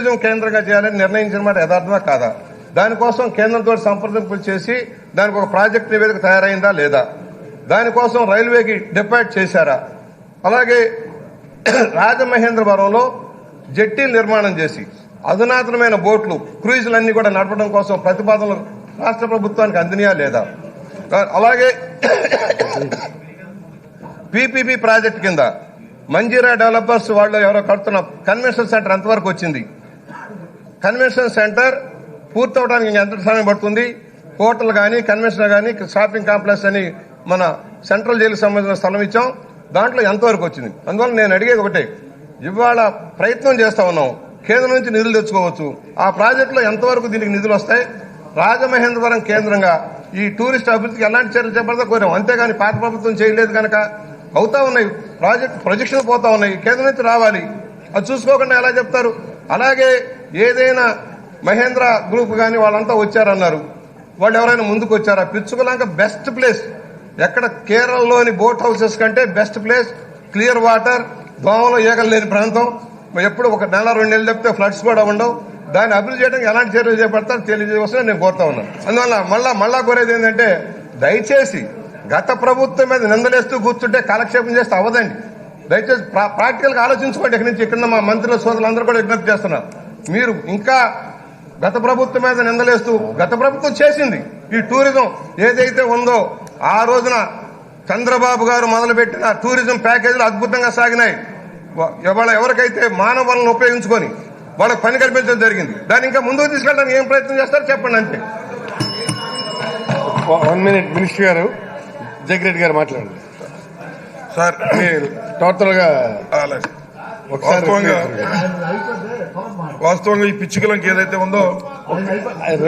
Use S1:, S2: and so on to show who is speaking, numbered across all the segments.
S1: Tourism కేంద్రంగా చేయాలని నిర్ణయించిన మాట యథార్థమా కాదా? దానికోసం కేంద్రంతో సంప్రదింపులు చేసి దానికి ఒక ప్రాజెక్ట్ నివేదిక తయారైందా లేదా? దానికోసం రైల్వేకి డిపార్ట్ చేశారా? అలాగే రాజమహేంద్రవరంలో జెట్టీలు నిర్మాణం చేసి అధునాతనమైన బోట్లు క్రూయిజులన్నీ కూడా నడపడం కోసం ప్రతిపాదనలు రాష్ట్ర ప్రభుత్వానికి అందినయా లేదా? అలాగే పీపీపీ ప్రాజెక్టు కింద మంజీరా డెవలపర్స్ వాళ్ళు ఎవరో కడుతున్న కన్వెన్షన్ సెంటర్ ఎంతవరకు వచ్చింది? కన్వెన్షన్ సెంటర్ పూర్తవడానికి ఎంత సమయం పడుతుంది? హోటల్ కానీ కన్వెన్షన్ కానీ షాపింగ్ కాంప్లెక్స్ అని మన సెంట్రల్ జైలుకి సంబంధించిన స్థలం ఇచ్చాం, దాంట్లో ఎంతవరకు వచ్చింది? అందువల్ల నేను అడిగేది ఒకటే, ఇవాళ ప్రయత్నం చేస్తా ఉన్నాం, కేంద్రం నుంచి నిధులు తెచ్చుకోవచ్చు, ఆ ప్రాజెక్టులో ఎంతవరకు దీనికి నిధులు వస్తాయి? రాజమహేంద్రవరం కేంద్రంగా ఈ టూరిస్ట్ అభివృద్ధికి ఎలాంటి చర్యలు చేపడతా కోరాం, అంతేగాని పాత ప్రభుత్వం చేయలేదు కనుక అవుతా ఉన్నాయి, ప్రొజెక్షన్ పోతా ఉన్నాయి, కేంద్రం నుంచి రావాలి, అది చూసుకోకుండా ఎలా చెప్తారు? అలాగే ఏదైనా మహేంద్ర గ్రూప్ కానీ వాళ్ళంతా వచ్చారన్నారు, వాళ్ళు ఎవరైనా ముందుకు వచ్చారా? పిచ్చుకలంక బెస్ట్ ప్లేస్, ఎక్కడ కేరళలోని బోట్ హౌసెస్ కంటే బెస్ట్ ప్లేస్, క్లియర్ వాటర్, దోమలు ఈగలు లేని ప్రాంతం, ఎప్పుడు ఒక నెల 2 నెలలు చెప్తే ఫ్లడ్స్ కూడా ఉండవు, దాన్ని అభివృద్ధి చేయడానికి ఎలాంటి చర్యలు చేపడతారు తెలియజేయవలసిన నేను కోరుతా ఉన్నాను. అందువల్ల మళ్ళా కోరేది ఏంటంటే, దయచేసి గత ప్రభుత్వం మీద నిందలేస్తూ కూర్చుంటే కాలక్షేపం చేస్తే అవ్వదండి. దయచేసి ప్రాక్టికల్ గా ఆలోచించుకోండి. ఇక్కడి నుంచి ఇక్కడ మా మంత్రుల సోదరులందరూ కూడా విజ్ఞప్తి చేస్తున్నారు, మీరు ఇంకా గత ప్రభుత్వం మీద నిందలేస్తూ, గత ప్రభుత్వం చేసింది ఈ టూరిజం ఏదైతే ఉందో ఆ రోజున చంద్రబాబు గారు మొదలుపెట్టిన టూరిజం ప్యాకేజీలు అద్భుతంగా సాగినాయి. ఇవాళ ఎవరికైతే మానవ వనరులను ఉపయోగించుకొని వాళ్ళకి పని కల్పించడం జరిగింది, దాన్ని ఇంకా ముందుకు తీసుకెళ్ళడానికి ఏం ప్రయత్నం చేస్తారో చెప్పండి అంతే.
S2: 1 minute మినిస్టర్ గారు, జగ్రెడ్డి గారు మాట్లాడండి
S1: సార్.
S2: టోటల్ గా
S3: వాస్తవంగా ఈ పిచ్చుకలంకి ఏదైతే ఉందో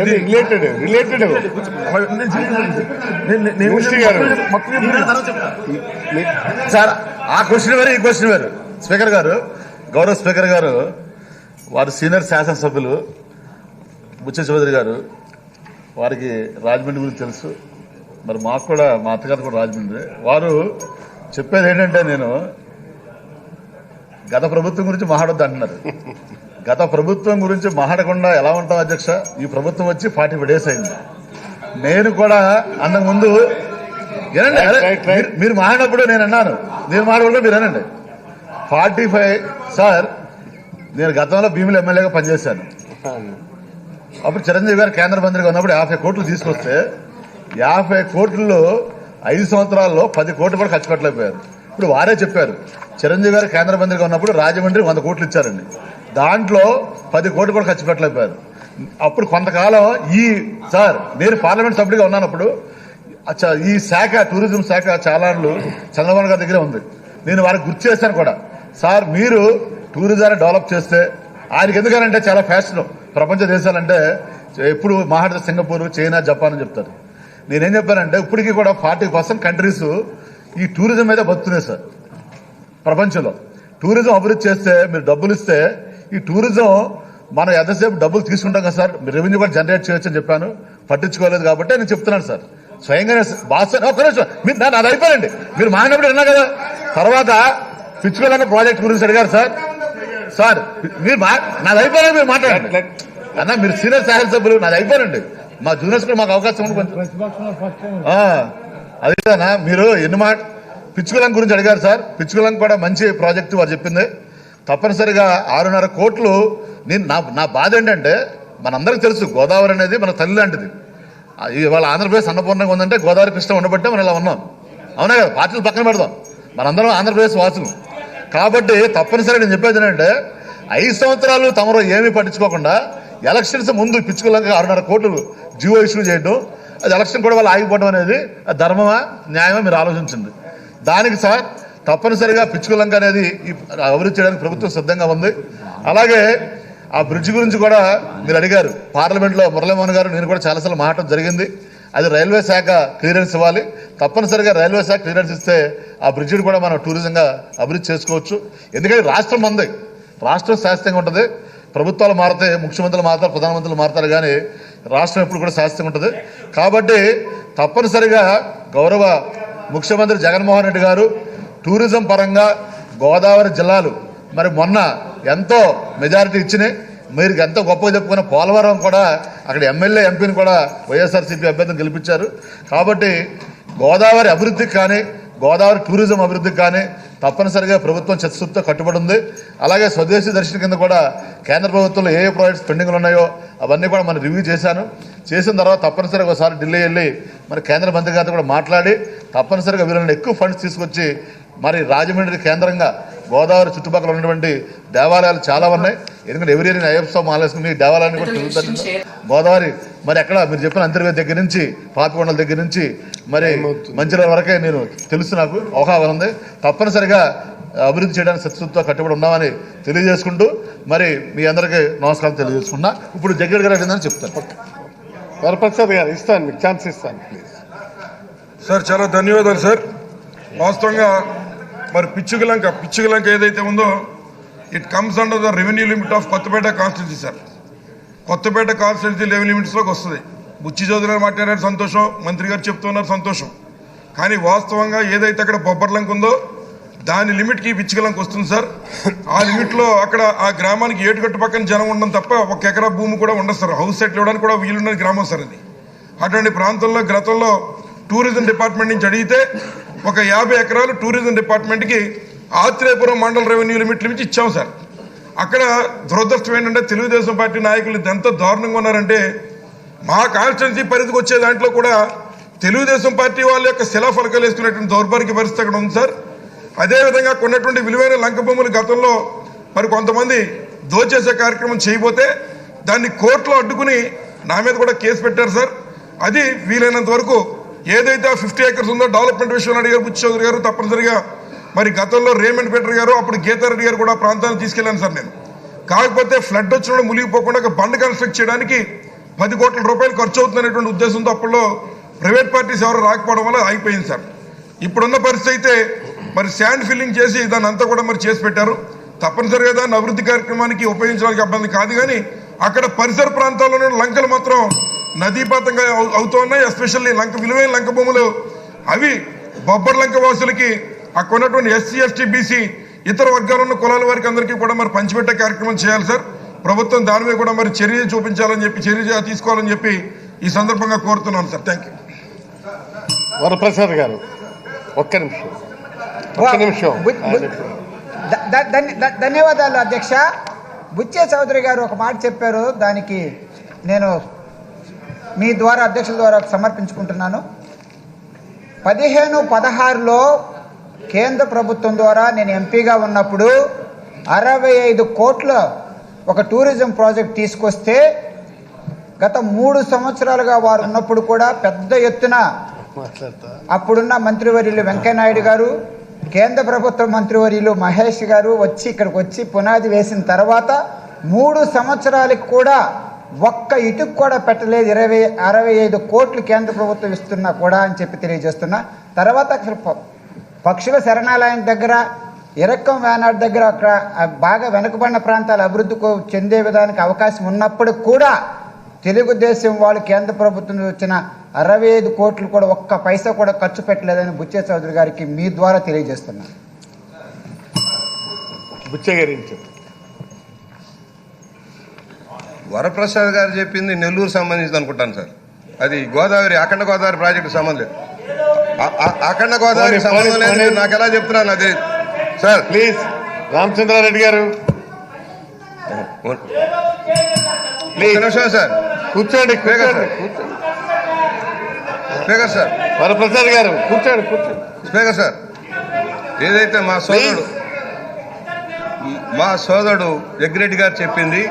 S2: రిలేటెడ్
S4: సార్, ఆ క్వశ్చన్ వేరు, ఈ క్వశ్చన్ వేరు. స్పీకర్ గారు, గౌరవ స్పీకర్ గారు, వారు సీనియర్ శాసనసభ్యులు బుచ్చ చౌదరి గారు, వారికి రాజమండ్రి గురించి తెలుసు, మరి మాకు కూడా మా అత్తగారు కూడా రాజమండ్రి. వారు చెప్పేది ఏంటంటే, నేను గత ప్రభుత్వం గురించి మాట్లాడొద్దు అంటున్నారు. గత ప్రభుత్వం గురించి మాట్లాడకుండా ఎలా ఉంటాం అధ్యక్ష? ఈ ప్రభుత్వం వచ్చి 45 days అయింది. నేను కూడా అంతకుముందు మీరు మాట్లాడినప్పుడు నేను అన్నాను, నేను మాట్లాడకుండా మీరు అనండి. 45 సార్, నేను గతంలో భీములు ఎమ్మెల్యేగా పనిచేశాను. అప్పుడు చిరంజీవి గారు కేంద్ర మంత్రిగా ఉన్నప్పుడు 50 కోట్లు తీసుకొస్తే 50 కోట్లలో 5 సంవత్సరాల్లో 10 కోట్లు కూడా ఖర్చు పెట్టలేకపోయారు. ఇప్పుడు వారే చెప్పారు, చిరంజీవి గారు కేంద్ర మంత్రిగా ఉన్నప్పుడు రాజమండ్రి 100 కోట్లు ఇచ్చారండి, దాంట్లో 10 కోట్లు కూడా ఖర్చు పెట్టలేకపోయారు. అప్పుడు కొంతకాలం సార్, నేను పార్లమెంట్ సభ్యుడిగా ఉన్నానప్పుడు ఈ శాఖ, టూరిజం శాఖ చాలా చంద్రబాబు గారి దగ్గరే ఉంది. నేను వారికి గుర్తు చేశాను కూడా, సార్ మీరు టూరిజాన్ని డెవలప్ చేస్తే, ఆయనకి ఎందుకనంటే చాలా ఫ్యాషన్, ప్రపంచ దేశాలంటే ఎప్పుడు మాట్లాడితే సింగపూర్, చైనా, జపాన్ అని చెప్తారు. నేనేం చెప్పానంటే, ఇప్పటికీ కూడా 40% కంట్రీస్ ఈ టూరిజం మీద బతుకుతున్నాయి సార్. ప్రపంచంలో టూరిజం అభివృద్ధి చేస్తే, మీరు డబ్బులు ఇస్తే, ఈ టూరిజం మనం ఎంతసేపు డబ్బులు తీసుకుంటాం కదా సార్, రెవెన్యూ కూడా జనరేట్ చేయొచ్చు అని చెప్పాను, పట్టించుకోలేదు కాబట్టి నేను చెప్తున్నాను సార్. స్వయంగానే బాస్ ఒక్క నిమిషం, మీరు నాది అయిపోయింది, మీరు మాట్లాడినప్పుడు విన్నా కదా. తర్వాత పిచ్చుకోవాలన్న ప్రాజెక్ట్ గురించి అడిగారు సార్, మీరు నాది అయిపోయినా మీరు మాట్లాడండి అన్నా, మీరు సీనియర్ శాసనసభ్యులు, నాది అయిపోయినండి, మా జూనియర్స్ కూడా మాకు అవకాశం ఉంది కొంచెం. అదే కదా, మీరు ఎన్ని పిచ్చుకలం గురించి అడిగారు సార్. పిచ్చుకలం కూడా మంచి ప్రాజెక్టు వారు చెప్పింది. తప్పనిసరిగా 6.5 కోట్లు. నా బాధ ఏంటంటే, మనందరికీ తెలుసు గోదావరి అనేది మన తల్లి లాంటిది. ఇవాళ ఆంధ్రప్రదేశ్ అన్నపూర్ణంగా ఉందంటే గోదావరి కృష్ణ ఉండబట్టే మనం ఇలా ఉన్నాం, అవునా కదా? పార్టీలు పక్కన పెడదాం, మనందరం ఆంధ్రప్రదేశ్ వాసులు కాబట్టి తప్పనిసరిగా నేను చెప్పేది ఏంటంటే, 5 సంవత్సరాలు తమరు ఏమీ పట్టించుకోకుండా ఎలక్షన్స్ ముందు పిచ్చుకలంగా 6.5 కోట్లు జీవో ఇష్యూ చేయడం, అది ఎలక్షన్ కూడా వాళ్ళు ఆగిపోవడం అనేది ధర్మమా, న్యాయమా? మీరు ఆలోచించండి. దానికి సార్ తప్పనిసరిగా పిచ్చుకలంక అనేది అభివృద్ధి చేయడానికి ప్రభుత్వం సిద్ధంగా ఉంది. అలాగే ఆ బ్రిడ్జ్ గురించి కూడా మీరు అడిగారు, పార్లమెంట్లో మురళీమోహన్ గారు, నేను కూడా చాలాసార్లు మాట్లాడడం జరిగింది. అది రైల్వే శాఖ క్లియరెన్స్ ఇవ్వాలి. తప్పనిసరిగా రైల్వే శాఖ క్లియరెన్స్ ఇస్తే ఆ బ్రిడ్జిని కూడా మనం టూరిజంగా అభివృద్ధి చేసుకోవచ్చు. ఎందుకంటే రాష్ట్రం ఉంది, రాష్ట్రం శాశ్వతంగా ఉంటుంది. ప్రభుత్వాలు మారుతాయి, ముఖ్యమంత్రులు మారుతారు, ప్రధానమంత్రులు మారుతారు, కానీ రాష్ట్రం ఎప్పుడు కూడా శాశ్వతంగా ఉంటుంది. కాబట్టి తప్పనిసరిగా గౌరవ ముఖ్యమంత్రి జగన్మోహన్ రెడ్డి గారు టూరిజం పరంగా గోదావరి జిల్లాలు మరి మొన్న ఎంతో మెజారిటీ ఇచ్చినాయి. మీరు ఎంత గొప్పగా చెప్పుకున్న పోలవరం కూడా అక్కడ ఎమ్మెల్యే ఎంపీని కూడా వైఎస్ఆర్సీపీ అభ్యర్థిని గెలిపించారు. కాబట్టి గోదావరి అభివృద్ధికి కానీ గోదావరి టూరిజం అభివృద్ధికి కానీ తప్పనిసరిగా ప్రభుత్వం చిత్తశుద్ధితో కట్టుబడి ఉంది. అలాగే స్వదేశీ దర్శన కింద కూడా కేంద్ర ప్రభుత్వంలో ఏ ప్రాజెక్ట్స్ పెండింగ్లు ఉన్నాయో అవన్నీ కూడా మనం రివ్యూ చేసిన తర్వాత తప్పనిసరిగా ఒకసారి ఢిల్లీ వెళ్ళి మరి కేంద్ర మంత్రి గారితో కూడా మాట్లాడి తప్పనిసరిగా వీళ్ళని ఎక్కువ ఫండ్స్ తీసుకొచ్చి మరి రాజమండ్రి కేంద్రంగా గోదావరి చుట్టుపక్కల ఉన్నటువంటి దేవాలయాలు చాలా ఉన్నాయి. ఎందుకంటే ఎవరి అయ్యప్ప మాలేసుకుని దేవాలయాన్ని కూడా తిరుగుతాను. గోదావరి మరి ఎక్కడ మీరు చెప్పిన అంతర్వేది దగ్గర నుంచి పాపికొండల దగ్గర నుంచి మరి మంచిర్యాల వరకే నేను తెలుసు, నాకు అవగాహన ఉంది. తప్పనిసరిగా అభివృద్ధి చేయడానికి సత్సత్తుతో కట్టుబడి ఉన్నామని తెలియజేసుకుంటూ మరి మీ అందరికీ నమస్కారం తెలియజేసుకున్నా. ఇప్పుడు జగ్గడ్ గారు అడిగిందని చెప్తాను.
S2: వరప్రసాద్ గారు ఇస్తాను, మీకు ఛాన్స్ ఇస్తాను ప్లీజ్.
S3: సార్ చాలా ధన్యవాదాలు సార్. వాస్తవంగా మరి పిచ్చుకలంక ఏదైతే ఉందో it comes under the revenue limit of Kothapeta constituency sir. Kothapeta constituency revenue లిమిట్స్లోకి వస్తుంది. బుచ్చి చౌదరి గారు మాట్లాడారు సంతోషం, మంత్రి గారు చెప్తున్నారు సంతోషం. కానీ వాస్తవంగా ఏదైతే అక్కడ బొబ్బర్లంక ఉందో దాని లిమిట్కి పిచ్చుకలంక వస్తుంది సార్. ఆ లిమిట్లో అక్కడ ఆ గ్రామానికి ఏటుగట్టు పక్కన జనం ఉండడం తప్ప 1 ఎకరా భూమి కూడా ఉండదు సార్. హౌస్ సెటిల్ ఇవ్వడానికి కూడా వీలున్న గ్రామం సార్ అది. అటువంటి ప్రాంతంలో గతంలో టూరిజం డిపార్ట్మెంట్ నుంచి అడిగితే ఒక 50 ఎకరాలు టూరిజం డిపార్ట్మెంట్కి ఆత్రేయపురం మండల రెవెన్యూ లిమిట్ నుంచి ఇచ్చాం సార్. అక్కడ దురదృష్టం ఏంటంటే తెలుగుదేశం పార్టీ నాయకులు ఎంత దారుణంగా ఉన్నారంటే మా కాన్స్టిట్యున్సీ పరిధికి వచ్చే దాంట్లో కూడా తెలుగుదేశం పార్టీ వాళ్ళ యొక్క శిలాఫలకాలు వేసుకునేటువంటి దౌర్భాగ్య పరిస్థితి అక్కడ ఉంది సార్. అదేవిధంగా కొన్నటువంటి విలువైన లంక భూములు గతంలో మరి కొంతమంది దోచేసే కార్యక్రమం చేయబోతే దాన్ని కోర్టులో అడ్డుకుని నా మీద కూడా కేసు పెట్టారు సార్. అది వీలైనంత వరకు ఏదైతే 50 acres ఉందో డెవలప్మెంట్ విషయంలో అడిగారు బుచ్చి చౌదరి గారు. తప్పనిసరిగా మరి గతంలో రేమండ్ పీటర్ గారు, అప్పుడు గీతారెడ్డి గారు కూడా ప్రాంతాన్ని తీసుకెళ్లాను సార్ నేను. కాకపోతే ఫ్లడ్ వచ్చినప్పుడు మునిగిపోకుండా ఒక బండ్ కన్స్ట్రక్ట్ చేయడానికి 10 కోట్ల రూపాయలు ఖర్చు అవుతుందనేటువంటి ఉద్దేశంతో అప్పట్లో ప్రైవేట్ పార్టీస్ ఎవరు రాకపోవడం వల్ల ఆగిపోయింది సార్. ఇప్పుడున్న పరిస్థితి అయితే మరి శాండ్ ఫిల్లింగ్ చేసి దాన్ని అంతా కూడా మరి చేసి పెట్టారు. తప్పనిసరిగా దాన్ని అభివృద్ధి కార్యక్రమానికి ఉపయోగించడానికి ఇబ్బంది కాదు. కానీ అక్కడ పరిసర ప్రాంతాల్లో లంకలు మాత్రం నదీపాతంగా అవుతూ ఉన్నాయి. ఎస్పెషల్లీ విలువైన లంక భూములు అవి బొబ్బర్ లంక వాసులకి అక్కడ ఉన్నటువంటి SC, ST, BC ఇతర వర్గాలు ఉన్న కులాల వారికి అందరికీ కూడా మరి పంచిపెట్టే కార్యక్రమం చేయాలి సార్. ప్రభుత్వం దాని మీద కూడా మరి చర్య చూపించాలని చెప్పి చర్య తీసుకోవాలని చెప్పి ఈ సందర్భంగా కోరుతున్నాను సార్. Thank you.
S2: వరప్రసాద్ గారు ఒక్క నిమిషం.
S5: ధన్యవాదాలు అధ్యక్ష. బుచ్చే చౌదరి గారు ఒక మాట చెప్పారు, దానికి నేను మీ ద్వారా అధ్యక్షుల ద్వారా సమర్పించుకుంటున్నాను. 15-16లో కేంద్ర ప్రభుత్వం ద్వారా నేను ఎంపీగా ఉన్నప్పుడు 65 కోట్ల ఒక టూరిజం ప్రాజెక్ట్ తీసుకొస్తే గత 3 సంవత్సరాలుగా వారు ఉన్నప్పుడు కూడా పెద్ద ఎత్తున అప్పుడున్న మంత్రివర్యులు వెంకయ్యనాయుడు గారు, కేంద్ర ప్రభుత్వ మంత్రివర్యులు మహేష్ గారు వచ్చి ఇక్కడికి వచ్చి పునాది వేసిన తర్వాత 3 సంవత్సరాలకు కూడా ఒక్క ఇటుకు కూడా పెట్టలేదు. 65 కోట్లు కేంద్ర ప్రభుత్వం ఇస్తున్నా కూడా అని చెప్పి తెలియజేస్తున్నా. తర్వాత అసలు పక్షుల శరణాలయం దగ్గర, ఇరక్కం వేనాడు దగ్గర అక్కడ బాగా వెనుకబడిన ప్రాంతాల అభివృద్ధికి చెందే విధానికి అవకాశం ఉన్నప్పుడు కూడా తెలుగుదేశం వాళ్ళు కేంద్ర ప్రభుత్వం వచ్చిన 65 కోట్లు కూడా ఒక్క పైసా కూడా ఖర్చు పెట్టలేదని బుచ్చే చౌదరి గారికి మీ ద్వారా తెలియజేస్తున్నాను.
S2: బుచ్చే గారి
S1: వరప్రసాద్ గారు చెప్పింది నెల్లూరు సంబంధించింది అనుకుంటాను సార్. అది గోదావరి అఖండ గోదావరి ప్రాజెక్టు సంబంధం లేదు. అఖండ గోదావరి సంబంధం లేదు. నాకు ఎలా చెప్తున్నాను అది సార్.
S2: ప్లీజ్ రామచంద్రారెడ్డి గారు
S1: నిమిషం సార్,
S2: కూర్చోండి.
S1: స్పీకర్ సార్,
S2: వరప్రసాద్ గారు కూర్చోండి.
S1: స్పీకర్ సార్, ఏదైతే మా సోదరుడు జగ్గిరెడ్డి గారు చెప్పింది,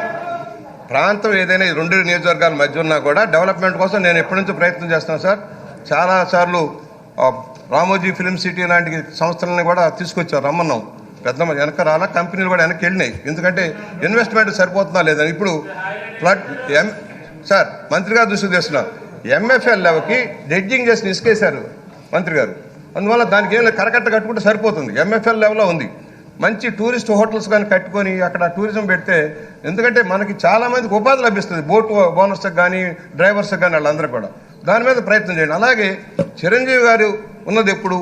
S1: ప్రాంతం ఏదైనా 2 నియోజకవర్గాల మధ్య ఉన్నా కూడా డెవలప్మెంట్ కోసం నేను ఎప్పటి నుంచో ప్రయత్నం చేస్తున్నాను సార్. చాలాసార్లు రామోజీ ఫిల్మ్ సిటీ లాంటి సంస్థలని కూడా తీసుకొచ్చారు, రమ్మన్నాం. పెద్ద వెనక రాలా, కంపెనీలు కూడా వెనక్కి వెళ్ళినాయి. ఎందుకంటే ఇన్వెస్ట్మెంట్ సరిపోతుందా లేదని. ఇప్పుడు ఫ్లడ్ సార్ మంత్రి గారు దృష్టికి తెస్తున్నా, MFL లెవెల్కి డెడ్జింగ్ చేసి ఇసుకేశారు మంత్రి గారు. అందువల్ల దానికి ఏం కరకట్ట కట్టుకుంటే సరిపోతుంది. MFL లెవెల్లో ఉంది. మంచి టూరిస్ట్ హోటల్స్ కానీ కట్టుకొని అక్కడ టూరిజం పెడితే, ఎందుకంటే మనకి చాలామందికి ఉపాధి లభిస్తుంది, బోట్ ఓనర్స్కి కానీ డ్రైవర్స్కి కానీ వాళ్ళందరూ కూడా. దాని మీద ప్రయత్నం చేయండి. అలాగే చిరంజీవి గారు ఉన్నది ఎప్పుడు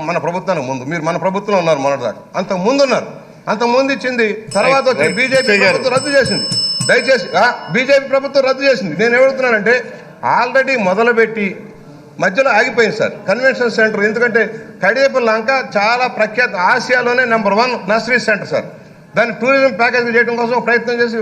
S1: మన ప్రభుత్వానికి ముందు. మీరు మన ప్రభుత్వంలో ఉన్నారు మొన్నటిదాకా, అంత ముందు ఉన్నారు. అంతకుముందు ఇచ్చింది, తర్వాత వచ్చింది
S2: Right.
S1: BJP
S2: Speaker.
S1: ప్రభుత్వం రద్దు చేసింది. దయచేసి బీజేపీ ప్రభుత్వం రద్దు చేసింది. నేను ఏమడుగుతున్నానంటే ఆల్రెడీ మొదలుపెట్టి మధ్యలో ఆగిపోయింది సార్ కన్వెన్షన్ సెంటర్. ఎందుకంటే కడియపల్లి లంక చాలా ప్రఖ్యాత, ఆసియాలోనే నెంబర్ 1 నర్సరీ సెంటర్ సార్. దాన్ని టూరిజం ప్యాకేజ్ చేయడం కోసం ప్రయత్నం చేసి